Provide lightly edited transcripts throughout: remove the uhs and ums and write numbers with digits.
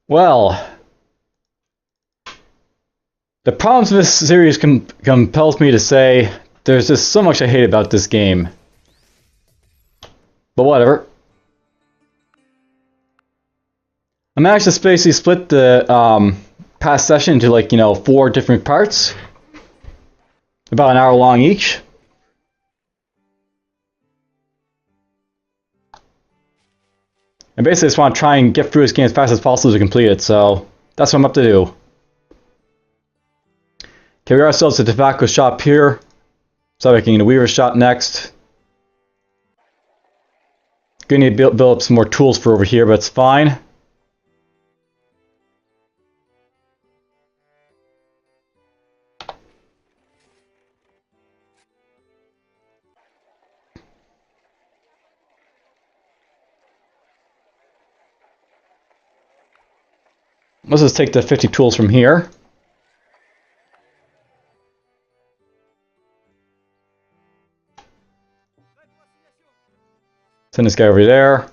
Well, the problems of this series compels me to say there's just so much I hate about this game. But whatever. I managed to basically split the past session into, like, 4 different parts. About an hour long each. And basically I just want to try and get through this game as fast as possible to complete it, so that's what I'm up to do. Okay, we got ourselves a tobacco shop here. So making a weaver shop next. Gonna need to build up some more tools for over here, but it's fine. Let's just take the 50 tools from here. Send this guy over there.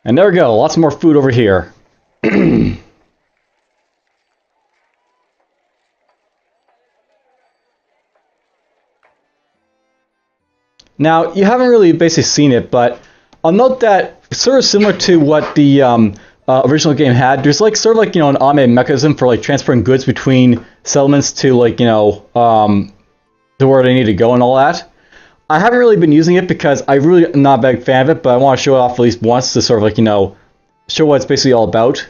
And there we go, lots more food over here. Now, you haven't really basically seen it, but I'll note that sort of similar to what the original game had, there's like sort of like, an automated mechanism for like transferring goods between settlements to like, to where they need to go and all that. I haven't really been using it because I really am not a big fan of it, but I want to show it off at least once to sort of like, show what it's basically all about.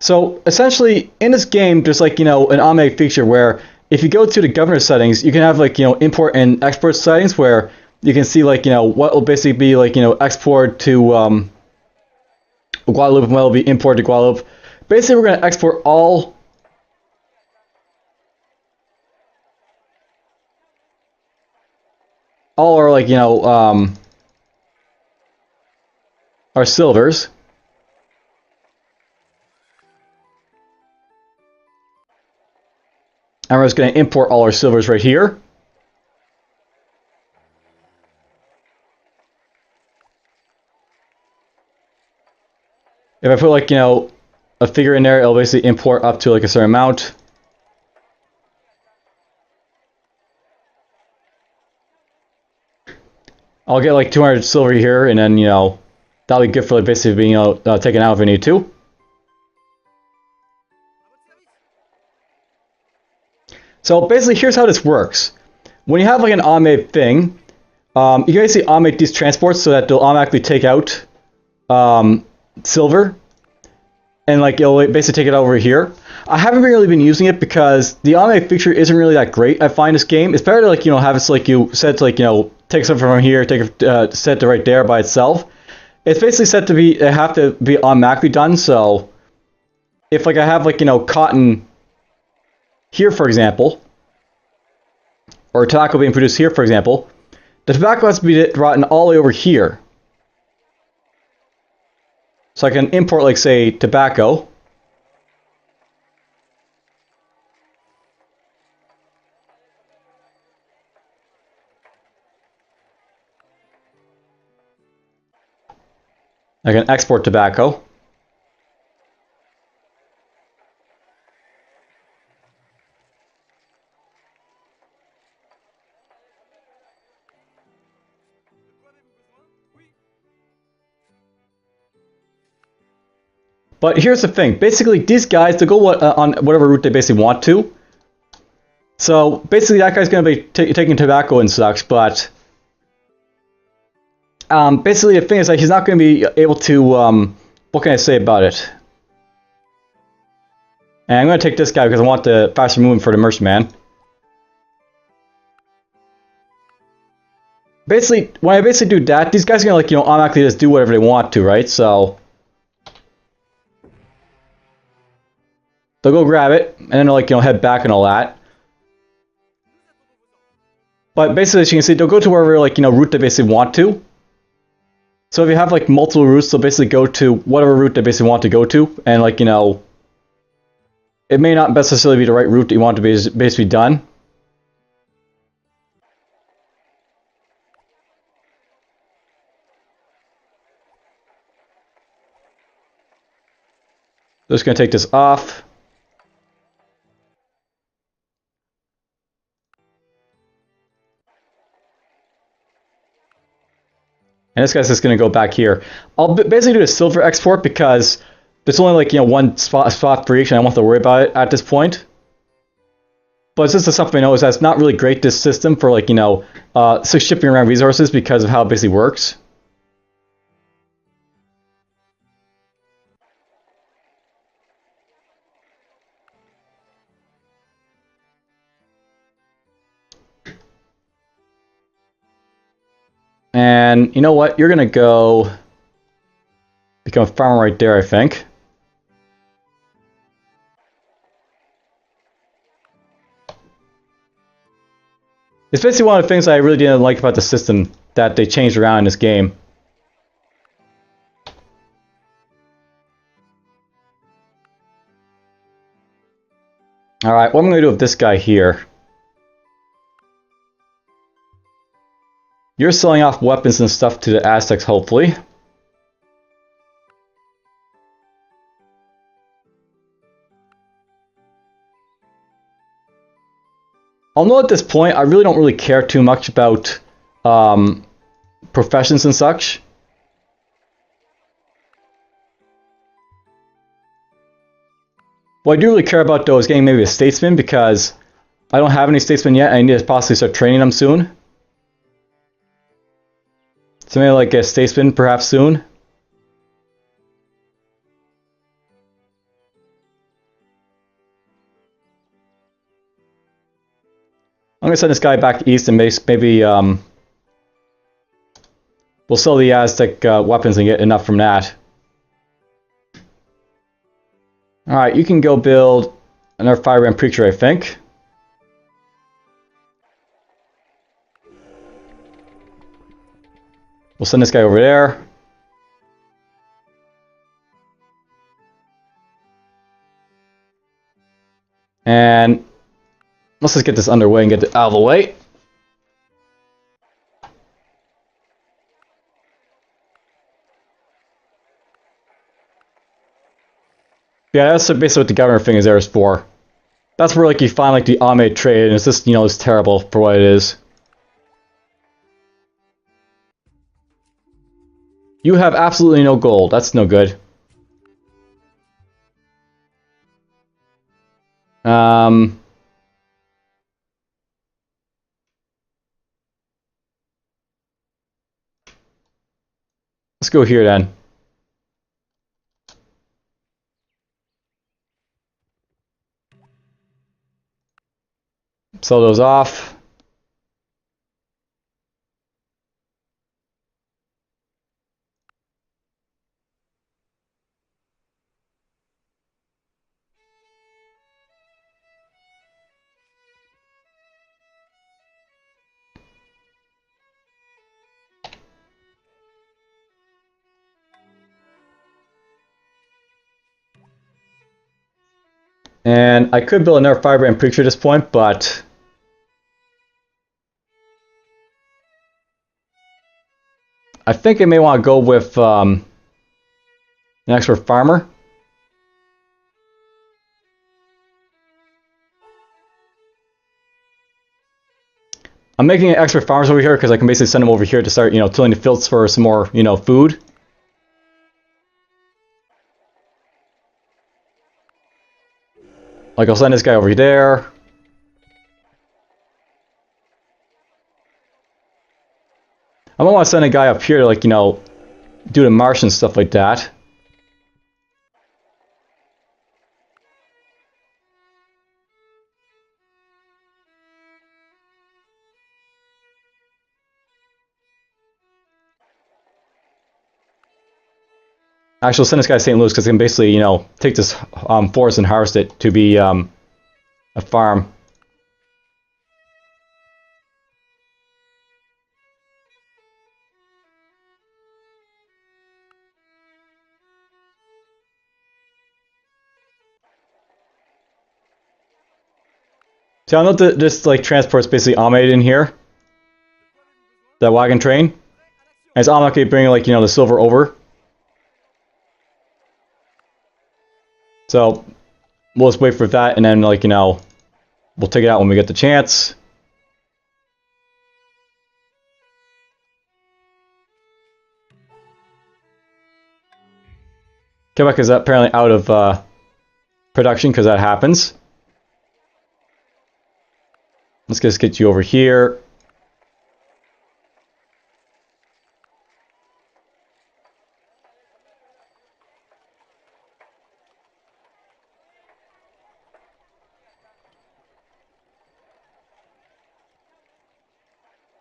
So essentially in this game, there's like, an automated feature where if you go to the governor settings, you can have like, import and export settings where you can see like, what will basically be like, export to Guadeloupe and what will be imported to Guadeloupe. Basically, we're going to export all our like, our silvers. And we're just going to import all our silvers right here. If I put like, a figure in there, it'll basically import up to like a certain amount. I'll get like 200 silver here, and then, that'll be good for like basically being, taken out if I need to. So basically, here's how this works. When you have like an automated thing, you can basically automate these transports so that they'll automatically take out silver, and like it'll basically take it over here. I haven't really been using it because the automated feature isn't really that great. I find this game it's better to like have it so, like you set to like take something from here, take it set to right there by itself. It's basically set to be have to be automatically done. So if like I have like cotton here, for example, or tobacco being produced here, for example, the tobacco has to be brought in all the way over here. So I can import, like, say, tobacco. I can export tobacco. But here's the thing. Basically, these guys, they go on whatever route they basically want to. So basically, that guy's going to be taking tobacco and such, but basically the thing is that he's not going to be able to, what can I say about it? And I'm going to take this guy because I want the faster movement for the merchantman. Basically, when I basically do that, these guys are going to like, automatically just do whatever they want to, right? So they'll go grab it, and then they'll like, head back and all that. But basically, as you can see, they'll go to wherever like, route they basically want to. So if you have like multiple routes, they'll basically go to whatever route they basically want to go to, and like, it may not necessarily be the right route that you want to be basically done. Just going to take this off. And this guy's just going to go back here. I'll basically do a silver export because there's only like, one spot for each, and I won't have to worry about it at this point. But it's just something I know is that it's not really great, this system, for like, shipping around resources because of how it basically works. And you know what? You're going to go become a farmer right there, I think. It's basically one of the things I really didn't like about the system that they changed around in this game. Alright, what I'm going to do with this guy here. You're selling off weapons and stuff to the Aztecs, hopefully. I'll know at this point, I really don't care too much about professions and such. What I do really care about, though, is getting maybe a statesman, because I don't have any statesmen yet, and I need to possibly start training them soon. So maybe like a statesman perhaps soon. I'm going to send this guy back east and maybe we'll sell the Aztec weapons and get enough from that. Alright, you can go build another firebrand preacher, I think. We'll send this guy over there. And let's just get this underway and get it out of the way. Yeah, that's basically what the governor thing is there for. That's where like you find like the automated trade, and it's just, it's terrible for what it is. You have absolutely no gold. That's no good. Let's go here then. Sell those off. And I could build another firebrand preacher at this point, but I think I may want to go with an expert farmer. I'm making expert farmers over here because I can basically send them over here to start, tilling the fields for some more, food. Like, I'll send this guy over there. I might want to send a guy up here to, like, do the marsh and stuff like that. Actually, I'll send this guy to St. Louis because he can basically, take this forest and harvest it to be a farm. So I know that this like transport's basically automated in here. That wagon train. And it's automatically bringing like, the silver over. So we'll just wait for that, and then like, you know, we'll take it out when we get the chance. Quebec is apparently out of production because that happens. Let's just get you over here.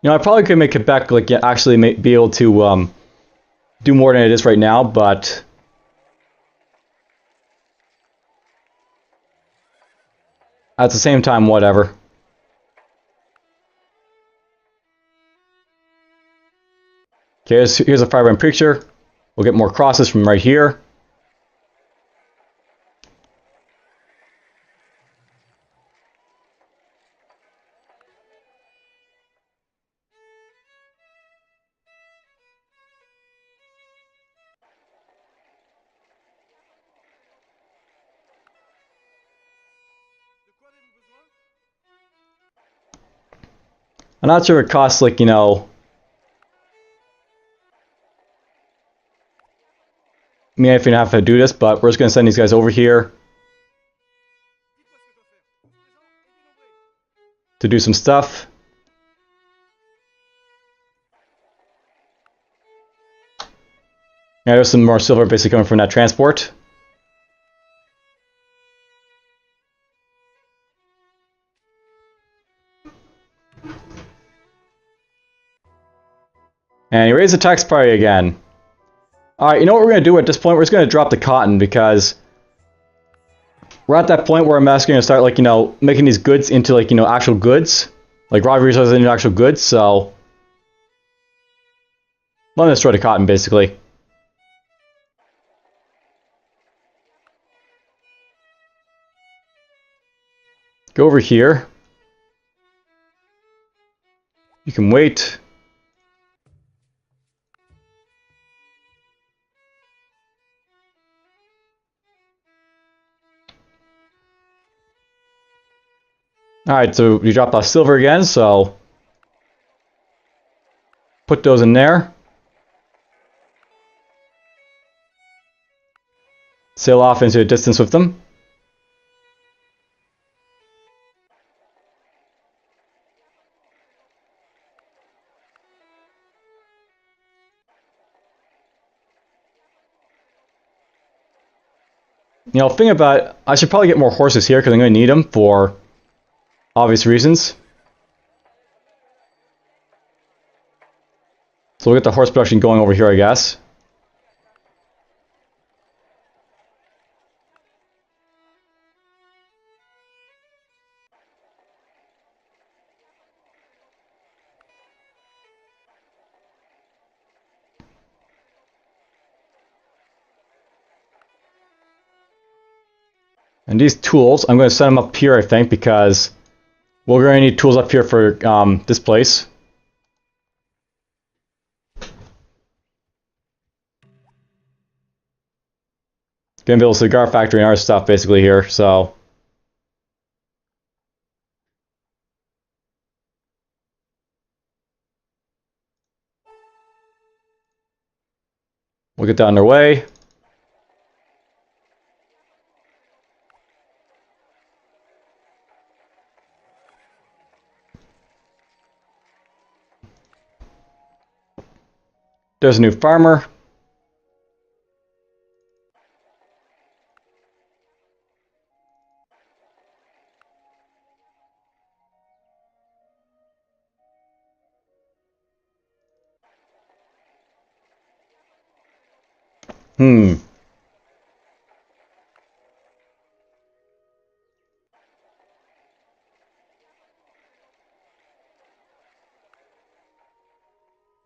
You know, I probably could make Quebec like actually be able to do more than it is right now, but at the same time, whatever. Okay, here's a firebrand picture. We'll get more crosses from right here. I'm not sure it costs like, you know, me if you have to do this, but we're just gonna send these guys over here to do some stuff. Yeah, there's some more silver basically coming from that transport. And he raised the tax party again. Alright, you know what we're going to do at this point? We're just going to drop the cotton because we're at that point where I'm asking to start, like, you know, making these goods into, like, you know, actual goods. Like, raw resources into actual goods, so let me destroy the cotton, basically. Go over here. You can wait. Alright, so we dropped off silver again, so put those in there. Sail off into the distance with them. You know, think about it, I should probably get more horses here because I'm going to need them for obvious reasons. So we'll get the horse production going over here, I guess. And these tools, I'm going to set them up here, I think, because we're going to need tools up here for this place. Going to build a cigar factory and our stuff, basically, here, so we'll get that underway. There's a new farmer.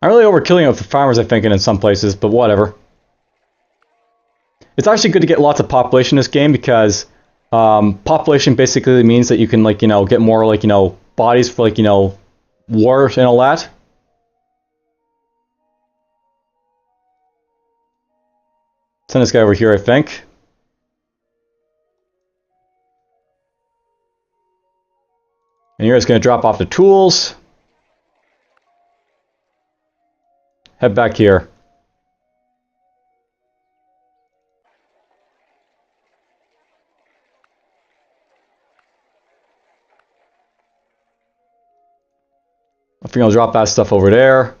I'm really overkilling it with the farmers, I think, in some places, but whatever. It's actually good to get lots of population in this game because population basically means that you can, like, you know, get more, like, you know, bodies for, like, you know, wars and all that. Send this guy over here, I think. And you're just going to drop off the tools. Head back here. I think I'll drop that stuff over there.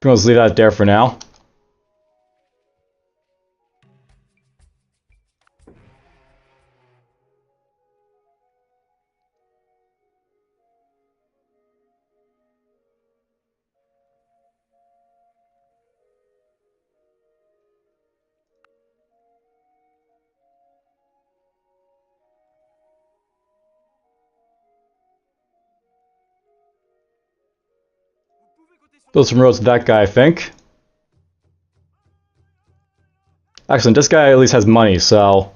Let's leave that there for now. Build some roads to that guy, I think. Excellent, this guy at least has money, so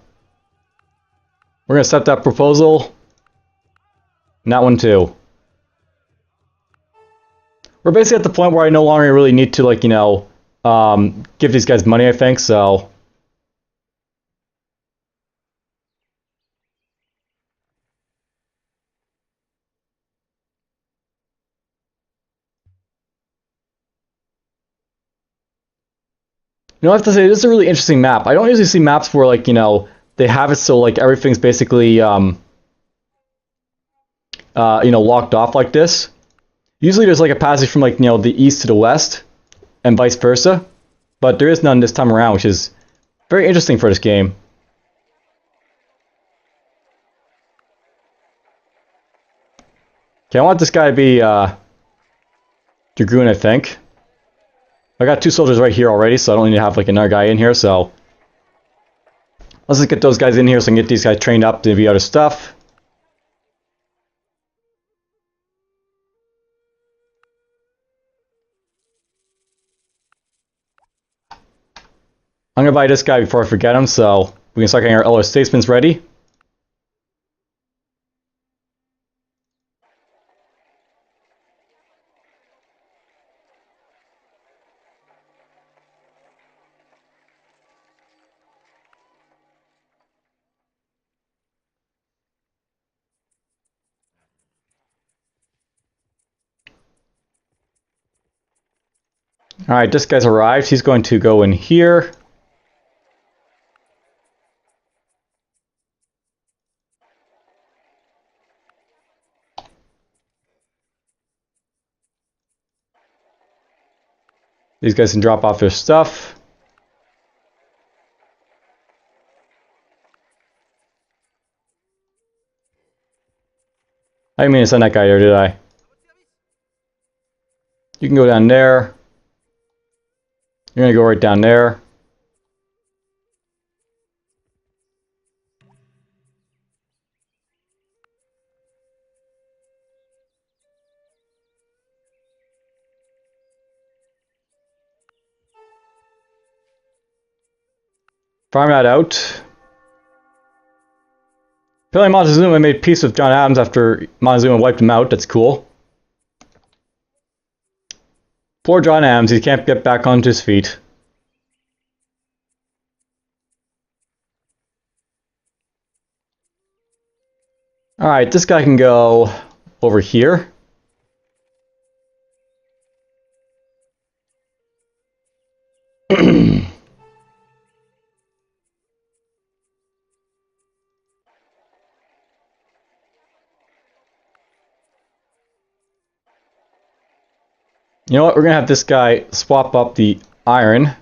we're gonna accept that proposal. And that one too. We're basically at the point where I no longer really need to, like, you know, give these guys money, I think, so. You know, I have to say, this is a really interesting map. I don't usually see maps where, like, you know, they have it so, like, everything's basically, you know, locked off like this. Usually there's, like, a passage from, like, you know, the east to the west, and vice versa. But there is none this time around, which is very interesting for this game. Okay, I want this guy to be, Dragoon, I think. I got 2 soldiers right here already, so I don't need to have like another guy in here, so let's just get those guys in here so I can get these guys trained up to do other stuff. I'm gonna buy this guy before I forget him, so we can start getting our elder statesmen ready. Alright, this guy's arrived. He's going to go in here. These guys can drop off their stuff. I didn't mean to send that guy there, did I? You can go down there. You're gonna go right down there. Farm that out. Apparently Montezuma made peace with John Adams after Montezuma wiped him out. That's cool. Poor John Adams, he can't get back onto his feet. Alright, this guy can go over here. You know what, we're gonna have this guy swap up the iron.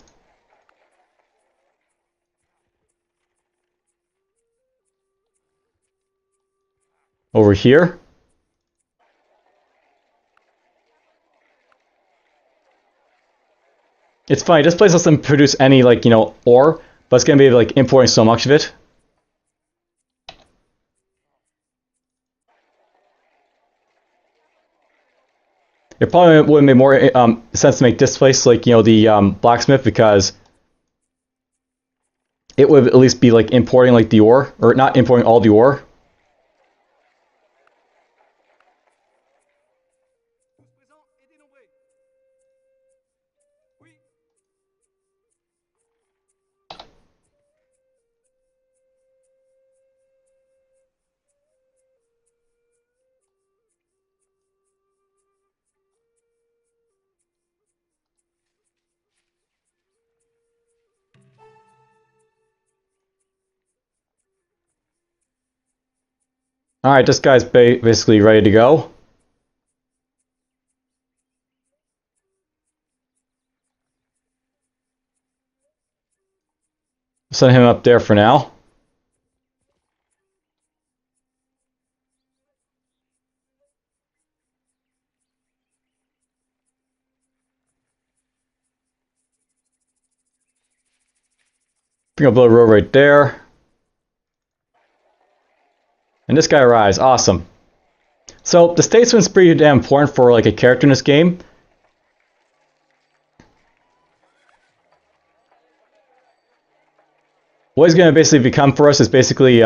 Over here. It's funny, this place doesn't produce any, like, you know, ore, but it's gonna be, like, importing so much of it. It probably would make more sense to make this place like, you know, the blacksmith, because it would at least be like importing like the ore, or not importing all the ore. Alright, this guy's basically ready to go. Send him up there for now. Bring up a little road right there. And this guy arrives. Awesome. So the statesman's pretty damn important for like a character in this game. What he's going to basically become for us is basically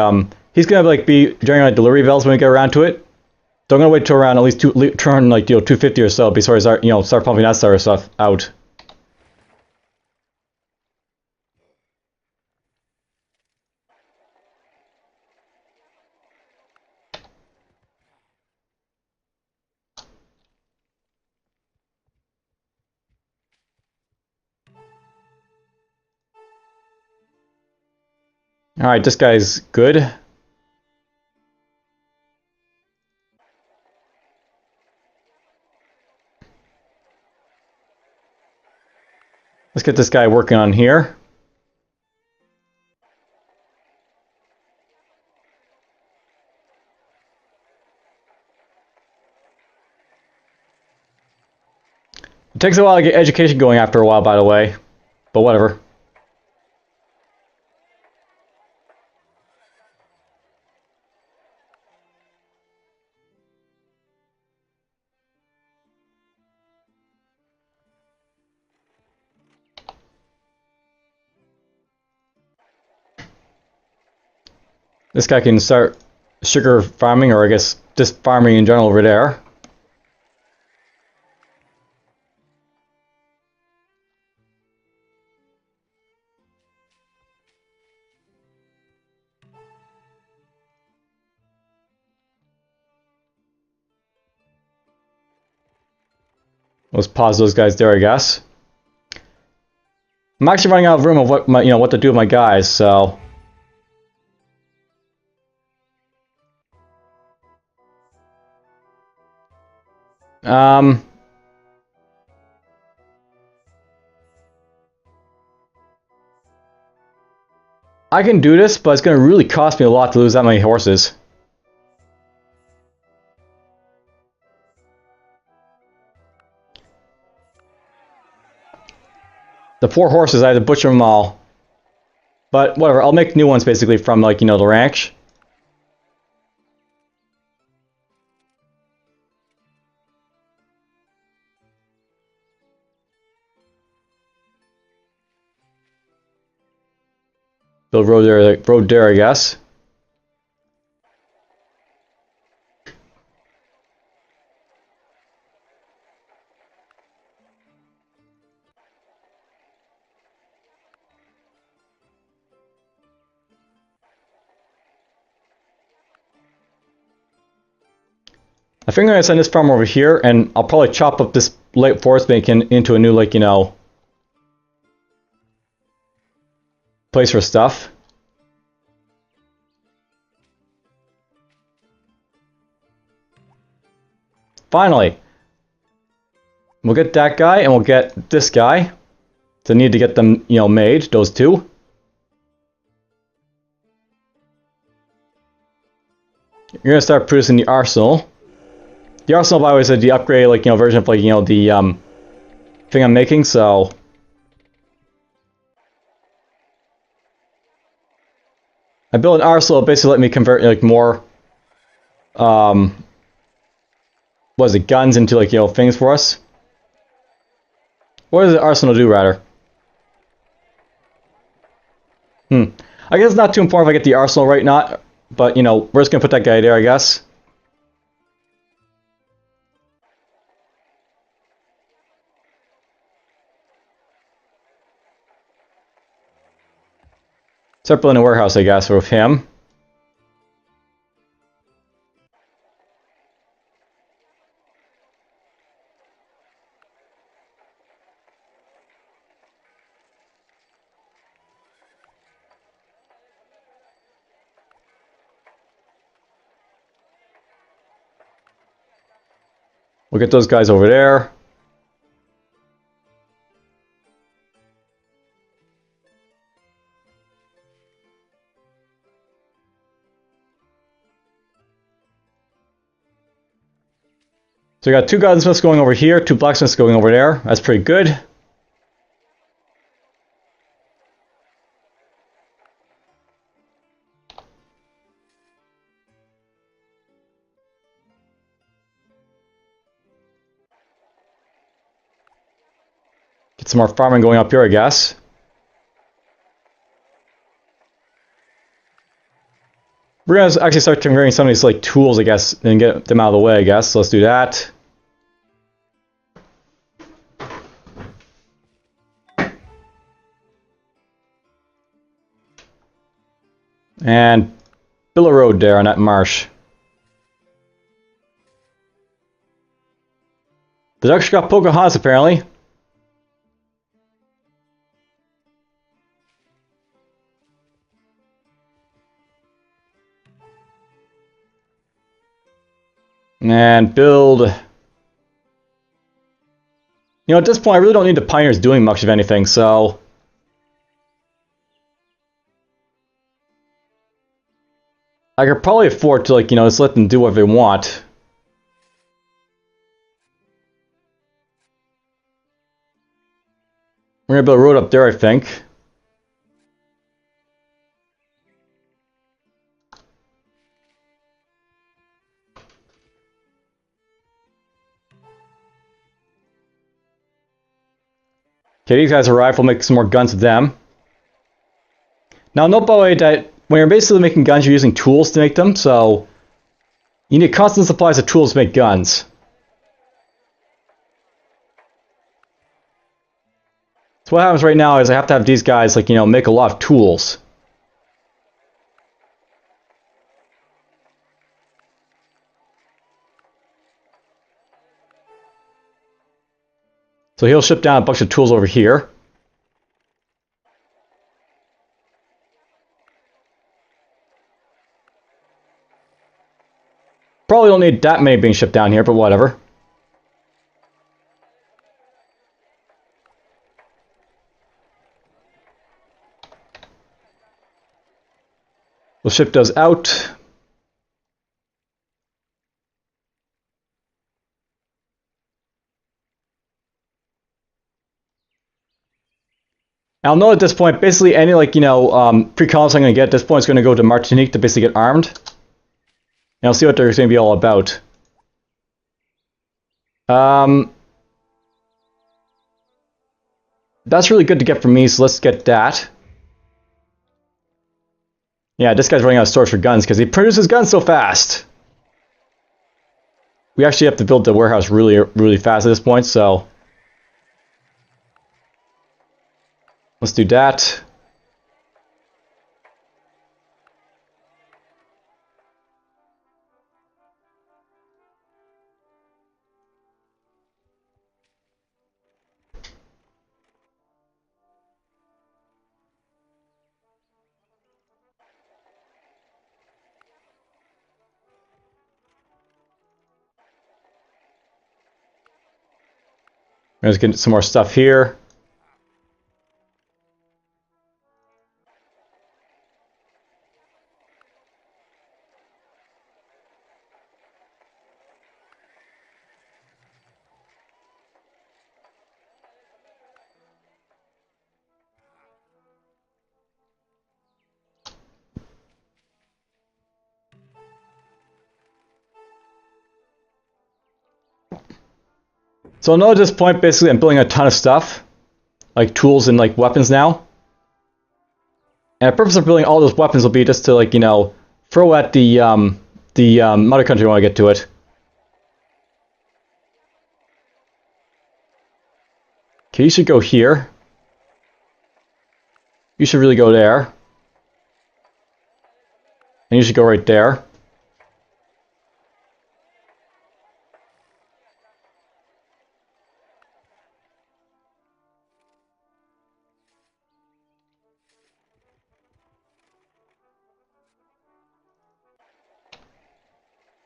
he's going to like be generating like delivery bells when we get around to it. So I'm going to wait till around at least turn like 250 or so before I start start pumping that sort of stuff out. Alright, this guy's good. Let's get this guy working on here. It takes a while to get education going after a while, by the way. But whatever. This guy can start sugar farming, or I guess just farming in general over there. Let's pause those guys there, I guess. I'm actually running out of room of what what to do with my guys, so. I can do this, but it's going to really cost me a lot to lose that many horses. The poor horses, I had to butcher them all. But whatever, I'll make new ones basically from like, the ranch. Build road there, I guess. I think I'm going to send this farm over here, and I'll probably chop up this light forest bacon into a new, like, place for stuff. Finally! We'll get that guy, and we'll get this guy. So I need to get them, made, those two. You're going to start producing the arsenal. The arsenal, by the way, is the upgrade, like, version of, like, the, thing I'm making, so. I built an arsenal, basically let me convert, like, more, well, what is it, guns into like, you know, things for us. What does the arsenal do, rather? I guess it's not too important if I get the arsenal right, not. But, you know, we're just gonna put that guy there, I guess. Start building a warehouse, I guess, with him. We'll get those guys over there. So we got 2 gunsmiths going over here, 2 blacksmiths going over there. That's pretty good. Get some more farming going up here, I guess. We're going to actually start converting some of these like tools, I guess, and get them out of the way, I guess. So let's do that. And build a road there on that marsh. The Dutch got Pocahontas, apparently. And build... You know, at this point, I really don't need the pioneers doing much of anything, so... I could probably afford to, like, you know, just let them do what they want. We're gonna build a road up there, I think. Okay, these guys arrive, we'll make some more guns with them. Now, note by the way that when you're basically making guns, you're using tools to make them, so you need constant supplies of tools to make guns. So what happens right now is I have to have these guys, like, you know, make a lot of tools. So he'll ship down a bunch of tools over here. Probably don't need that many being shipped down here, but whatever. We'll ship those out. I'll know at this point, basically any, like, you know, pre-colonists I'm going to get at this point is going to go to Martinique to basically get armed. And I'll see what they're going to be all about. That's really good to get from me, so let's get that. Yeah, this guy's running out of storage for guns because he produces guns so fast. We actually have to build the warehouse really, really fast at this point, so... Let's do that. Let's get some more stuff here. So now at this point, basically, I'm building a ton of stuff, like tools and like weapons now. And the purpose of building all those weapons will be just to, like, you know, throw at the mother country when I get to it. Okay, you should go here. You should really go there. And you should go right there.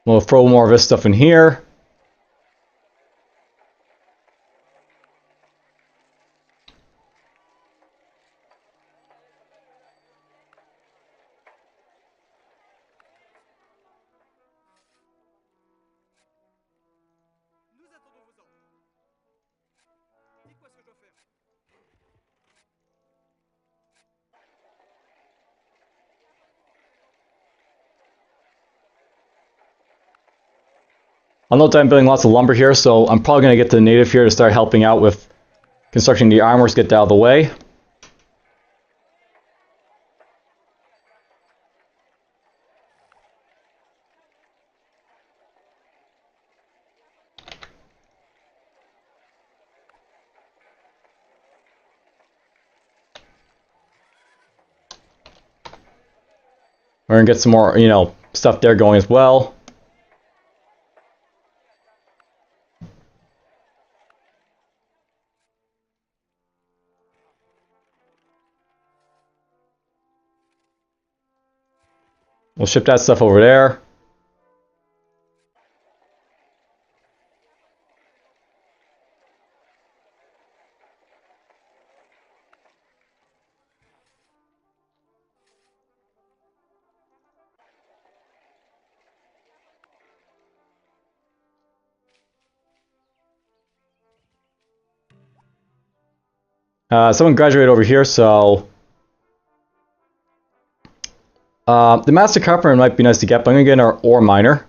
We'll throw more of this stuff in here. I'll note that I'm building lots of lumber here, so I'm probably going to get the native here to start helping out with constructing the armors, get that out of the way. We're going to get some more, you know, stuff there going as well. We'll ship that stuff over there. Someone graduated over here, so the Master Carpenter might be nice to get, but I'm going to get our ore miner.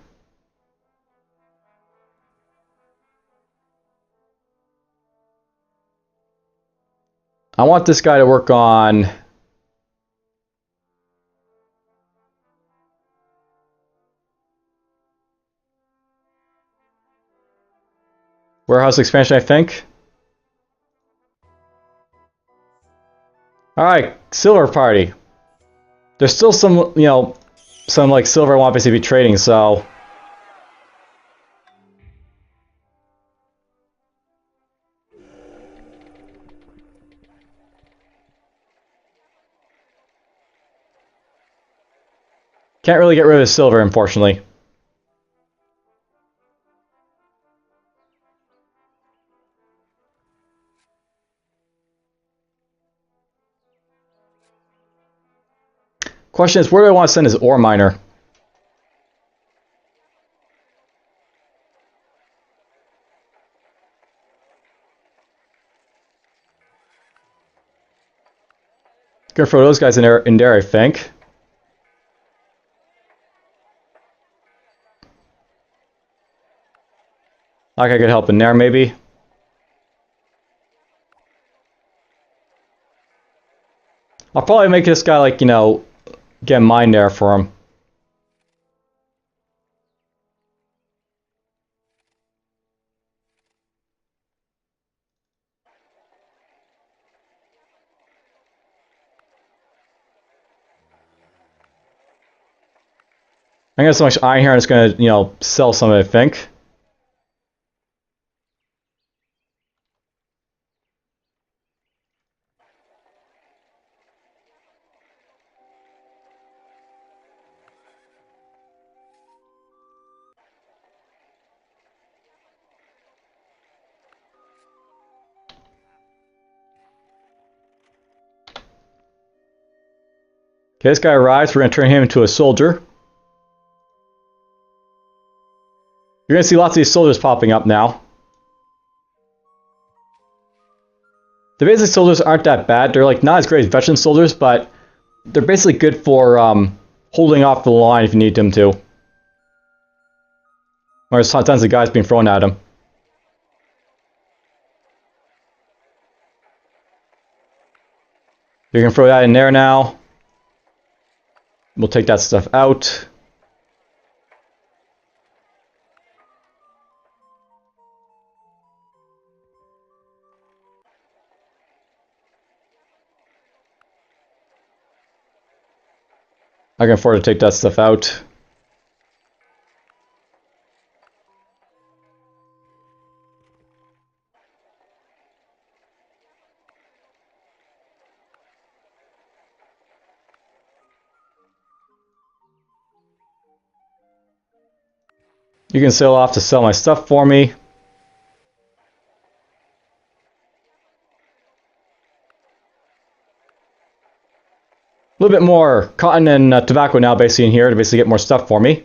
I want this guy to work on warehouse expansion, I think. Alright, silver party. There's still some, you know, some like silver I want basically to be trading, so can't really get rid of the silver, unfortunately. Question is, where do I want to send his ore miner? Gonna throw those guys in there, I think. Like I could help in there, maybe. I'll probably make this guy, like, you know, get mine there for him. I got so much iron here, I'm just gonna, you know, sell some of it, I think. Okay, this guy arrives. We're going to turn him into a soldier. You're going to see lots of these soldiers popping up now. The basic soldiers aren't that bad. They're like not as great as veteran soldiers, but they're basically good for holding off the line if you need them to. There's tons of guys being thrown at them. You can throw that in there now. We'll take that stuff out. I can afford to take that stuff out. You can sail off to sell my stuff for me. A little bit more cotton and tobacco now basically in here to basically get more stuff for me.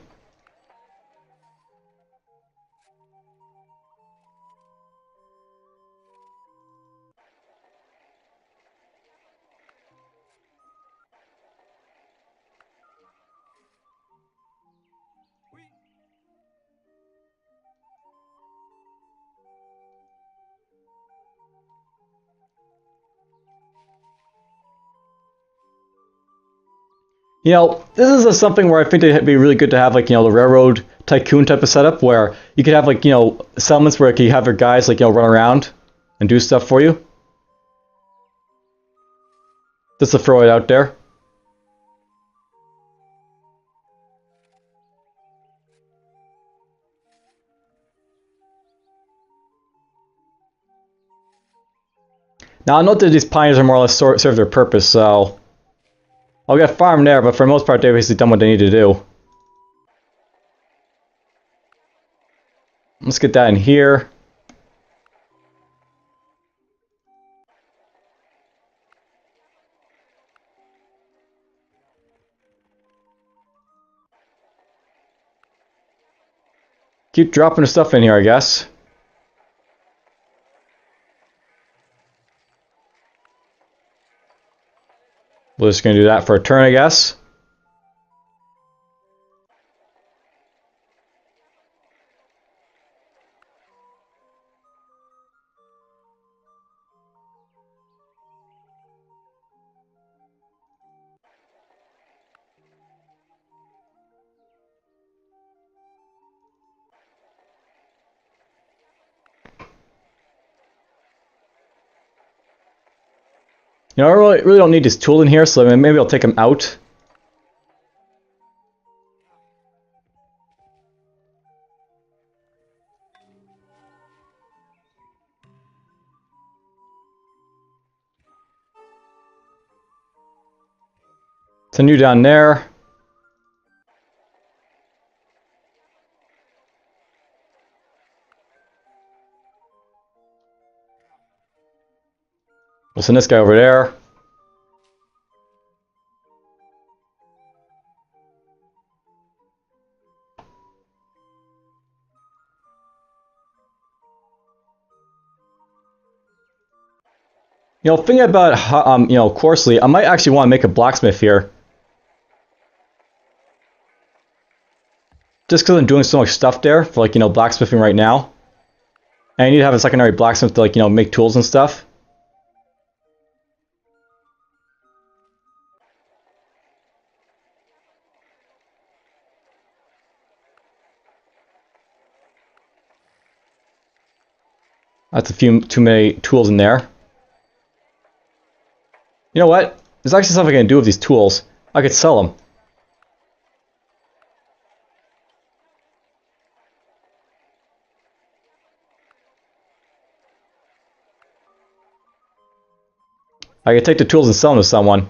You know, this is something where I think it'd be really good to have, like, you know, the railroad tycoon type of setup where you could have, like, you know, settlements where you have your guys, like, you know, run around and do stuff for you. Just to throw it out there. Now, I note that these pioneers are more or less serve their purpose, so I'll get farm there, but for the most part, they've basically done what they need to do. Let's get that in here. Keep dropping the stuff in here, I guess. We're just going to do that for a turn, I guess. You know, I really don't need this tool in here, so maybe I'll take them out. Send you down there. We'll send this guy over there. You know, thinking about how, you know, coarsely, I might actually want to make a blacksmith here. Just because I'm doing so much stuff there for, like, you know, blacksmithing right now. And I need to have a secondary blacksmith to, like, you know, make tools and stuff. That's a few too many tools in there. You know what? There's actually something I can do with these tools. I could sell them. I could take the tools and sell them to someone.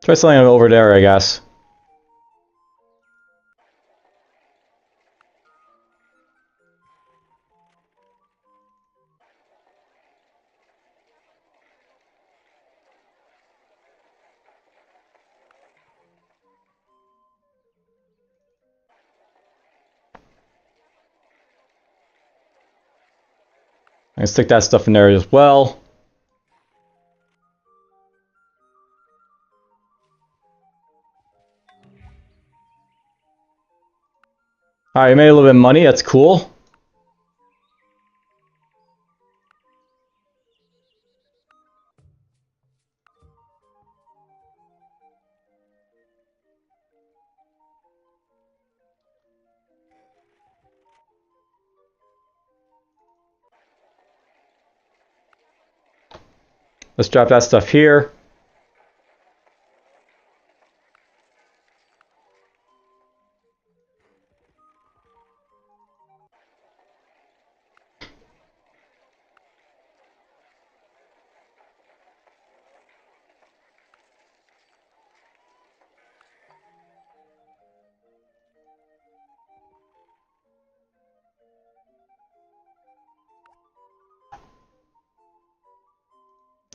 Try selling them over there, I guess. I can stick that stuff in there as well. Alright, you made a little bit of money, that's cool. Let's drop that stuff here.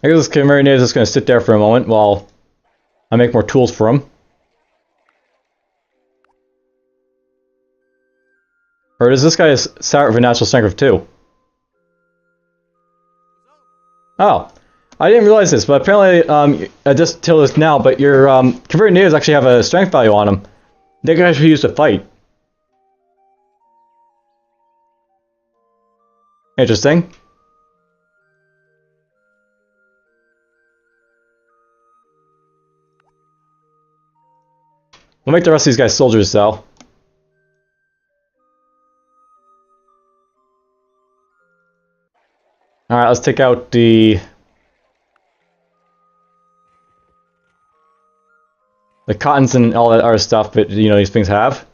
I guess this Chimera is just going to sit there for a moment while I make more tools for him. Or does this guy start with a natural strength of 2? Oh, I didn't realize this, but apparently, just till this now, but your converted natives actually have a strength value on them. They can actually be used to fight. Interesting. We'll make the rest of these guys soldiers, though. Alright, let's take out the cottons and all that other stuff that, you know, these things have.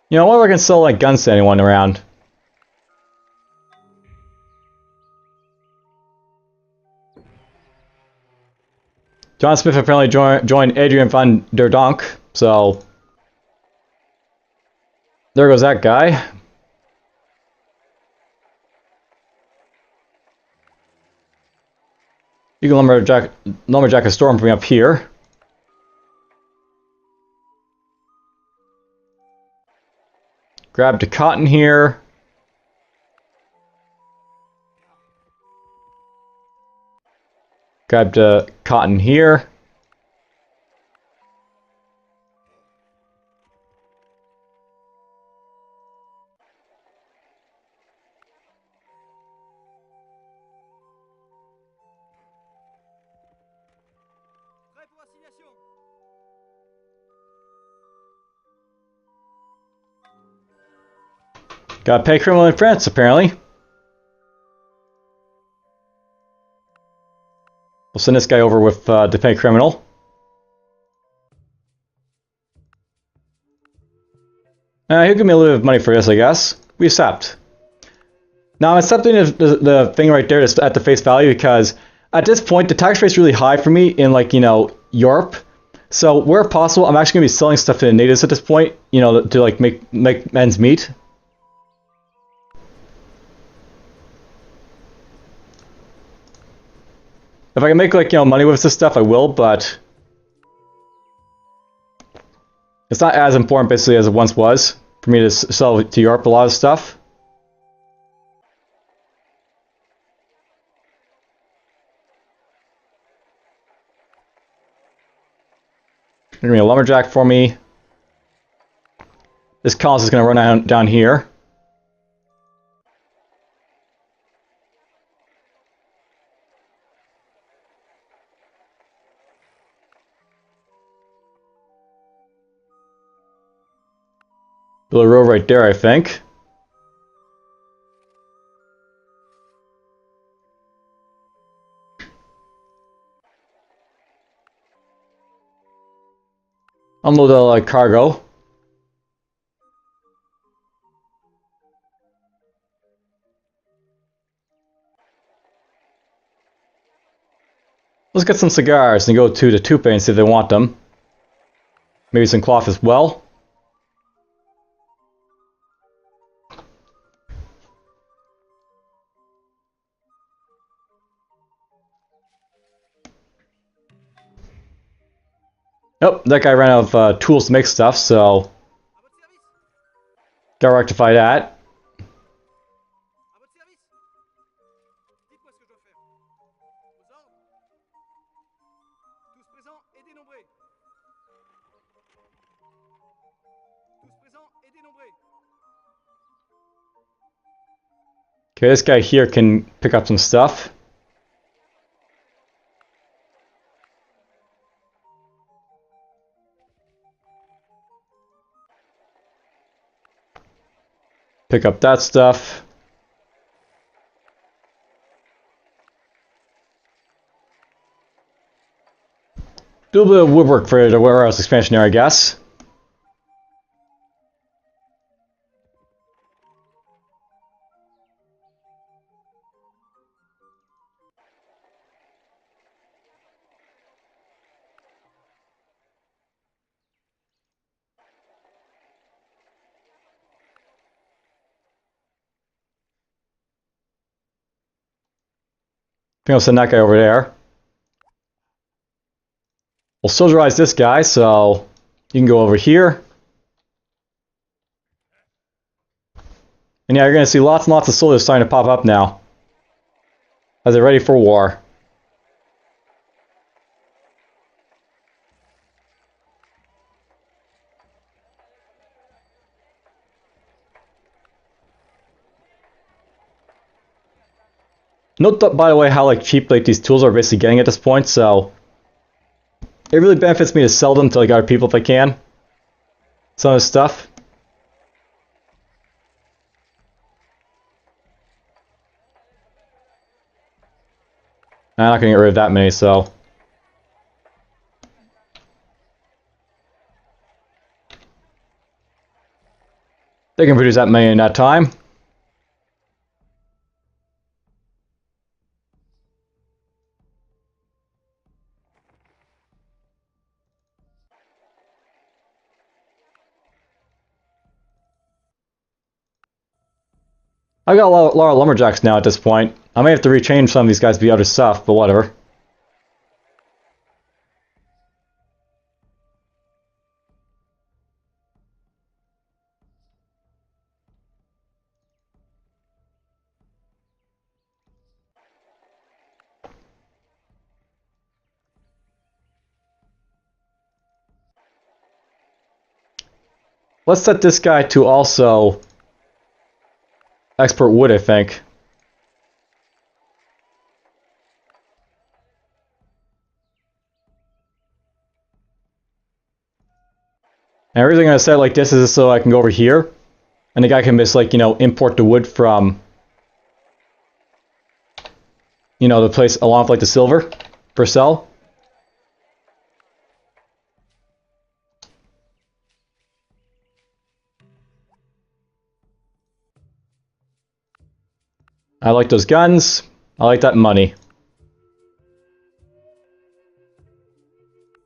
You know, I wonder if I can sell, like, guns to anyone around. John Smith apparently joined Adrian van der Donk, so... there goes that guy. You can lumberjack a storm from up here. Grab the cotton here. Grab the cotton here. Gotta pay criminal in France, apparently. We'll send this guy over with to pay criminal. He'll give me a little bit of money for this, I guess. We accept. Now I'm accepting the thing right there at the face value because at this point the tax rate's really high for me in, like, you know, Europe. So where possible, I'm actually gonna be selling stuff to the natives at this point, you know, to like make ends meet. If I can make, like, you know, money with this stuff, I will, but it's not as important basically as it once was for me to sell to Europe a lot of stuff. Give me a lumberjack for me. This colonist is going to run down here. Build a road right there, I think. Unload the cargo. Let's get some cigars and go to the Tupe and see if they want them. Maybe some cloth as well. Oh, that guy ran out of tools to make stuff, so gotta rectify that. Okay, this guy here can pick up some stuff. Pick up that stuff. Do a bit of woodwork for the warehouse expansion there, I guess. I think I'll send that guy over there. We'll soldierize this guy, so you can go over here. And yeah, you're going to see lots and lots of soldiers starting to pop up now, as they're ready for war. Note that, by the way, how like cheap like these tools are basically getting at this point, so it really benefits me to sell them to like other people if I can. Some of this stuff. I'm not going to get rid of that many, so. They can produce that many in that time. I got a lot of lumberjacks now at this point. I may have to rechange some of these guys to be other stuff, but whatever. Let's set this guy to also export wood, I think. And the reason I'm going to set it like this is so I can go over here, and the guy can just, like, you know, import the wood from, you know, the place along with, like, the silver for sell. I like those guns. I like that money.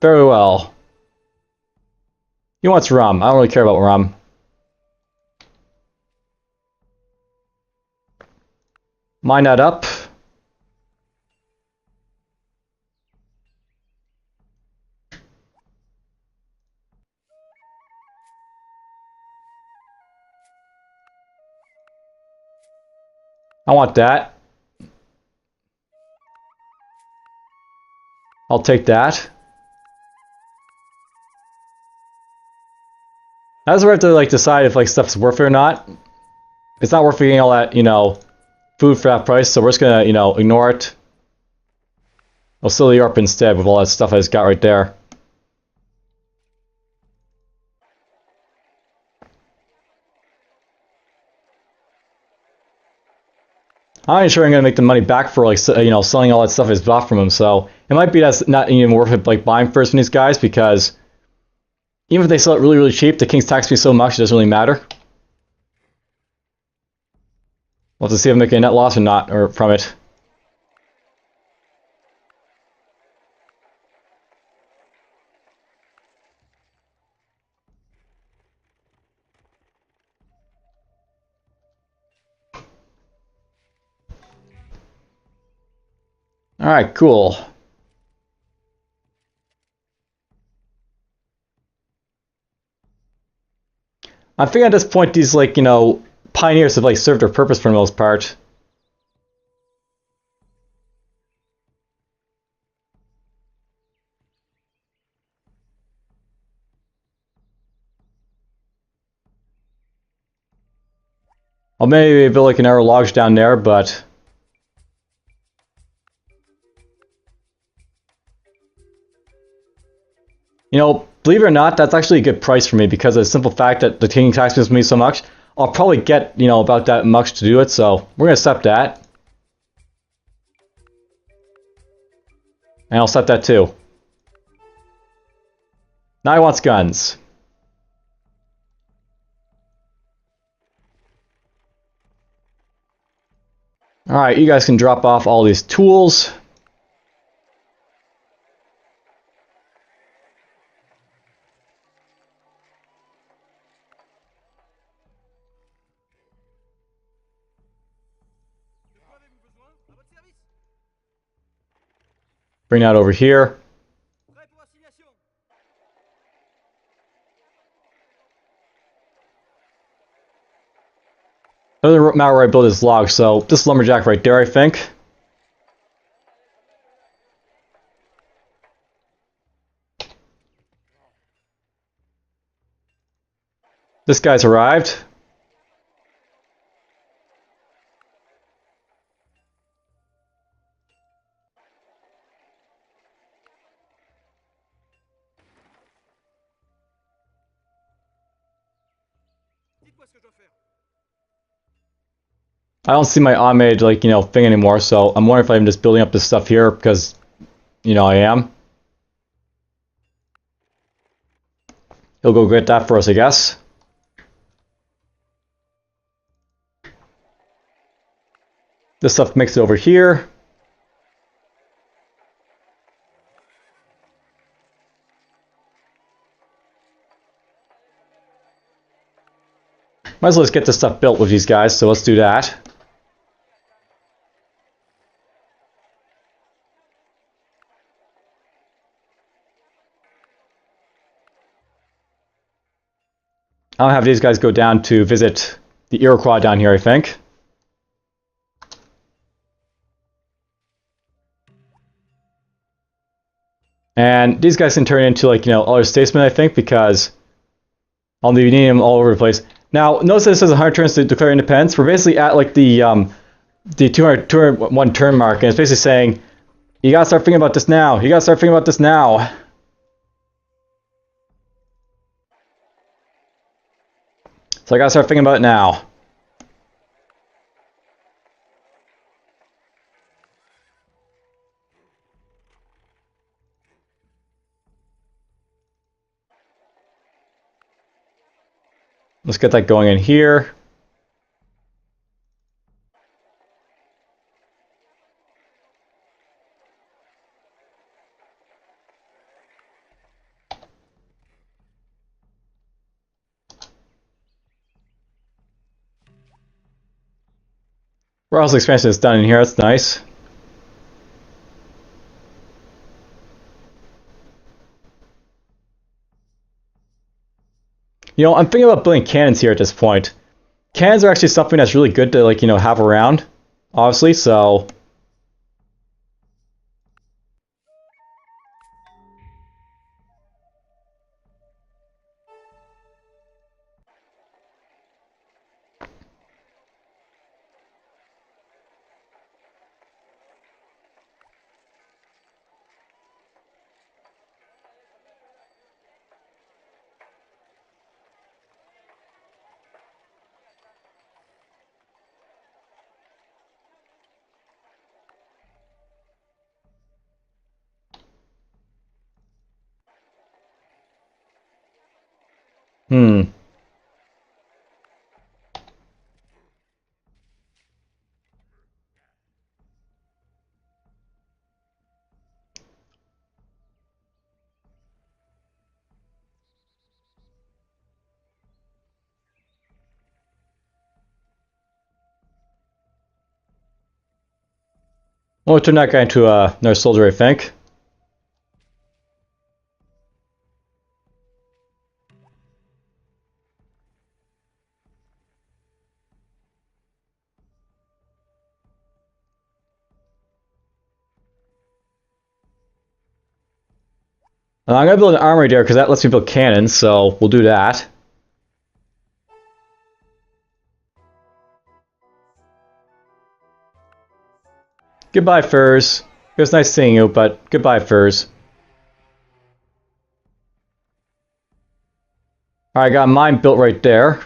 Very well. He wants rum. I don't really care about rum. Mine that up. I want that. I'll take that. That's where I have to, like, decide if, like, stuff's worth it or not. It's not worth getting all that, you know, food for that price, so we're just gonna, you know, ignore it. I'll sell Europe instead with all that stuff I just got right there. I'm not sure I'm gonna make the money back for, like, you know, selling all that stuff I just bought from him. So it might be that's not even worth it, like, buying first from these guys, because even if they sell it really, really cheap, the king's tax me so much it doesn't really matter. We'll have to see if I'm making a net loss or not, or from it. Alright, cool. I'm thinking at this point these, like, you know, pioneers have, like, served their purpose for the most part. I'll maybe build, like, an arrow lodge down there, but... You know, believe it or not, that's actually a good price for me because of the simple fact that the taking tax gives me so much. I'll probably get, you know, about that much to do it, so we're going to accept that. And I'll set that too. Now he wants guns. Alright, you guys can drop off all these tools. Bring that over here. Another matter where I build this log, so this lumberjack right there, I think. This guy's arrived. I don't see my automated, like, you know, thing anymore, so I'm wondering if I'm just building up this stuff here because, you know, I am. He'll go get that for us, I guess. This stuff makes it over here. Might as well just get this stuff built with these guys, so let's do that. I'll have these guys go down to visit the Iroquois down here, I think. And these guys can turn into, like, you know, other statesmen, I think, because I'll be needing them all over the place. Now, notice this says 100 turns to declare independence. We're basically at, like, the 201 turn mark, and it's basically saying, you gotta start thinking about this now. You gotta start thinking about this now. So I gotta start thinking about it now. Let's get that going in here. Warehouse expansion is done in here, that's nice. You know, I'm thinking about building cannons here at this point. Cannons are actually something that's really good to, like, you know, have around, obviously, so... We'll turn that guy into another soldier, I think. I'm gonna build an armory there because that lets me build cannons, so we'll do that. Goodbye, furs. It was nice seeing you, but goodbye, furs. Alright, I got a mine built right there.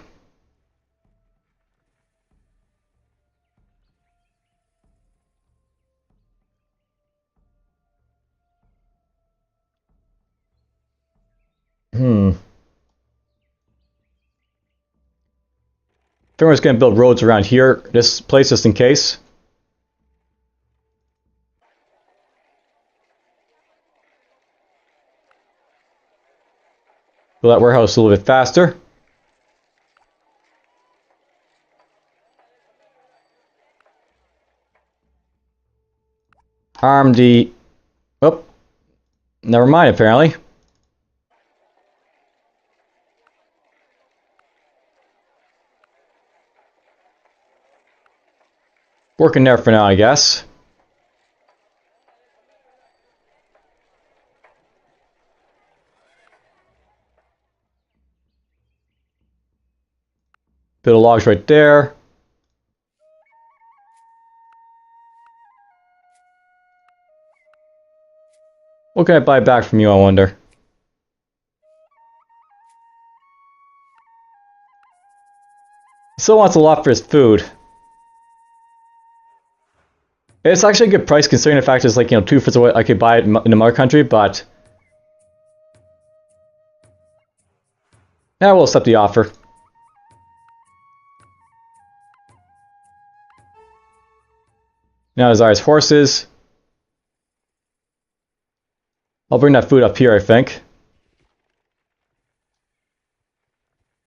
I think we're just going to build roads around here, this place, just in case. Build that warehouse a little bit faster. Arm the... Oh, never mind, apparently. Working there for now, I guess. Bit of logs right there. What can I buy back from you, I wonder? He still wants a lot for his food. It's actually a good price considering the fact it's like, you know, 2/5 of what I could buy it in another country, but... yeah, we'll accept the offer. Now desire his horses. I'll bring that food up here, I think.